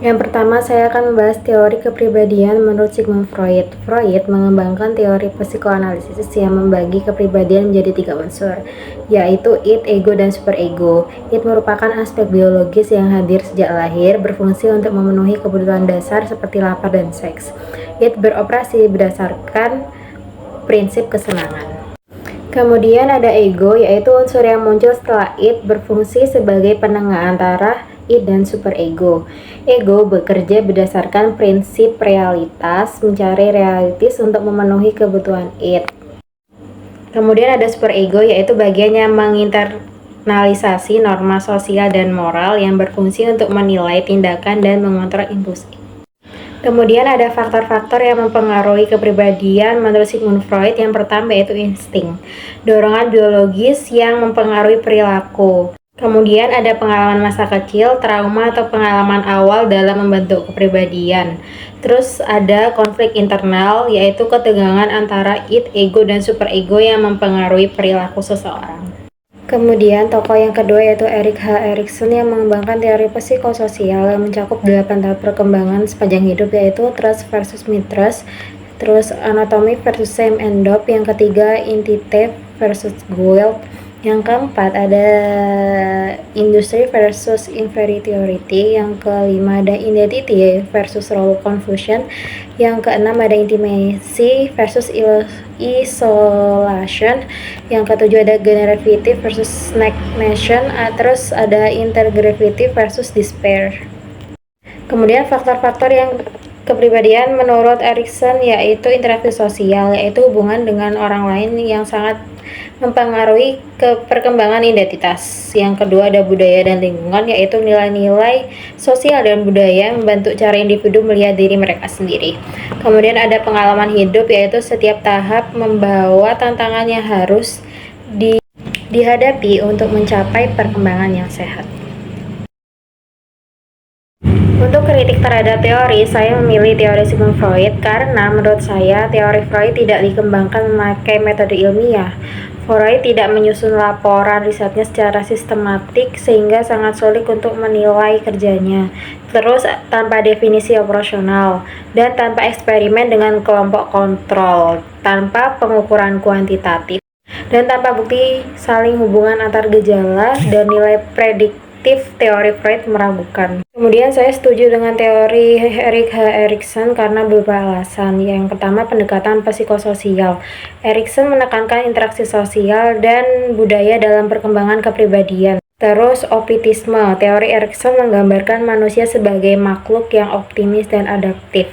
Yang pertama, saya akan membahas teori kepribadian menurut Sigmund Freud. Freud mengembangkan teori psikoanalisis yang membagi kepribadian menjadi 3 unsur, yaitu id, ego, dan superego. Id merupakan aspek biologis yang hadir sejak lahir, berfungsi untuk memenuhi kebutuhan dasar seperti lapar dan seks. Id beroperasi berdasarkan prinsip kesenangan. Kemudian ada ego, yaitu unsur yang muncul setelah id, berfungsi sebagai penengah antara id dan superego. Ego bekerja berdasarkan prinsip realitas, mencari realitas untuk memenuhi kebutuhan id. Kemudian ada superego, yaitu bagian yang menginternalisasi norma sosial dan moral yang berfungsi untuk menilai tindakan dan mengontrol impulsi. Kemudian ada faktor-faktor yang mempengaruhi kepribadian menurut Sigmund Freud. Yang pertama yaitu insting, dorongan biologis yang mempengaruhi perilaku. Kemudian ada pengalaman masa kecil, trauma atau pengalaman awal dalam membentuk kepribadian. Terus ada konflik internal, yaitu ketegangan antara id, ego, dan superego yang mempengaruhi perilaku seseorang. Kemudian tokoh yang kedua yaitu Erik H. Erikson yang mengembangkan teori psikososial yang mencakup 8 tahap perkembangan sepanjang hidup, yaitu trust versus mistrust, terus anatomy versus shame and doubt, yang ketiga entity versus guilt, yang keempat ada industry versus inferiority, yang kelima ada identity versus role confusion, yang keenam ada intimacy versus isolation, yang ketujuh ada generativity versus stagnation, terus ada integrativity versus despair. Kemudian faktor-faktor yang kepribadian menurut Erikson yaitu interaksi sosial, yaitu hubungan dengan orang lain yang sangat mempengaruhi perkembangan identitas. Yang kedua ada budaya dan lingkungan, yaitu nilai-nilai sosial dan budaya membantu cara individu melihat diri mereka sendiri. Kemudian ada pengalaman hidup, yaitu setiap tahap membawa tantangan yang harus dihadapi untuk mencapai perkembangan yang sehat. Untuk kritik terhadap teori, saya memilih teori Sigmund Freud karena menurut saya teori Freud tidak dikembangkan memakai metode ilmiah. Freud tidak menyusun laporan risetnya secara sistematik sehingga sangat sulit untuk menilai kerjanya. Terus tanpa definisi operasional dan tanpa eksperimen dengan kelompok kontrol, tanpa pengukuran kuantitatif, dan tanpa bukti saling hubungan antar gejala dan nilai prediktif, teori Freud meragukan. Kemudian saya setuju dengan teori Erik H. Erikson karena beberapa alasan. Yang pertama, pendekatan psikososial. Erikson menekankan interaksi sosial dan budaya dalam perkembangan kepribadian. Terus optimisme. Teori Erikson menggambarkan manusia sebagai makhluk yang optimis dan adaptif.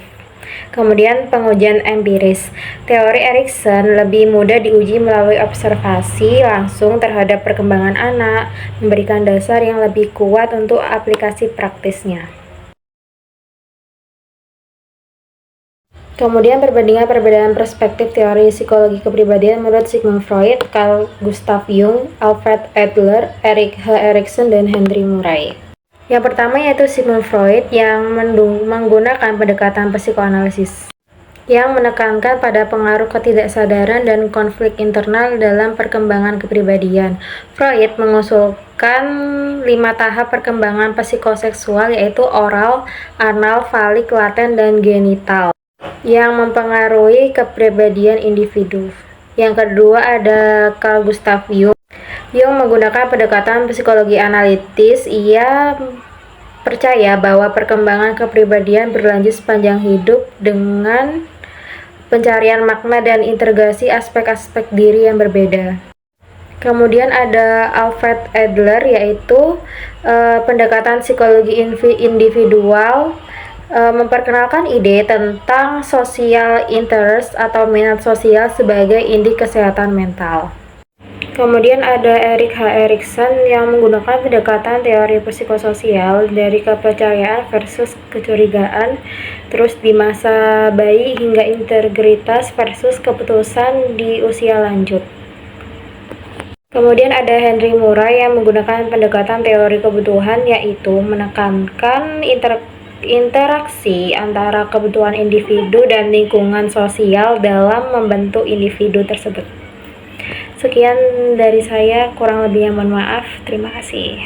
Kemudian pengujian empiris. Teori Erikson lebih mudah diuji melalui observasi langsung terhadap perkembangan anak, memberikan dasar yang lebih kuat untuk aplikasi praktisnya. Kemudian perbandingan perspektif teori psikologi kepribadian menurut Sigmund Freud, Carl Gustav Jung, Alfred Adler, Erik H. Erikson, dan Henry Murray. Yang pertama yaitu Sigmund Freud yang menggunakan pendekatan psikoanalisis yang menekankan pada pengaruh ketidaksadaran dan konflik internal dalam perkembangan kepribadian. Freud mengusulkan 5 tahap perkembangan psikoseksual, yaitu oral, anal, falik, laten, dan genital, yang mempengaruhi kepribadian individu. Yang kedua ada Carl Gustav Jung. Jung menggunakan pendekatan psikologi analitis. Ia percaya bahwa perkembangan kepribadian berlanjut sepanjang hidup dengan pencarian makna dan integrasi aspek-aspek diri yang berbeda. Kemudian ada Alfred Adler, yaitu pendekatan psikologi individual, memperkenalkan ide tentang social interest atau minat sosial sebagai inti kesehatan mental. Kemudian ada Erik H. Erikson yang menggunakan pendekatan teori psikososial dari kepercayaan versus kecurigaan, terus di masa bayi hingga integritas versus keputusan di usia lanjut. Kemudian ada Henry Murray yang menggunakan pendekatan teori kebutuhan, yaitu menekankan interaksi antara kebutuhan individu dan lingkungan sosial dalam membentuk individu tersebut. Sekian dari saya, kurang lebihnya mohon maaf. Terima kasih.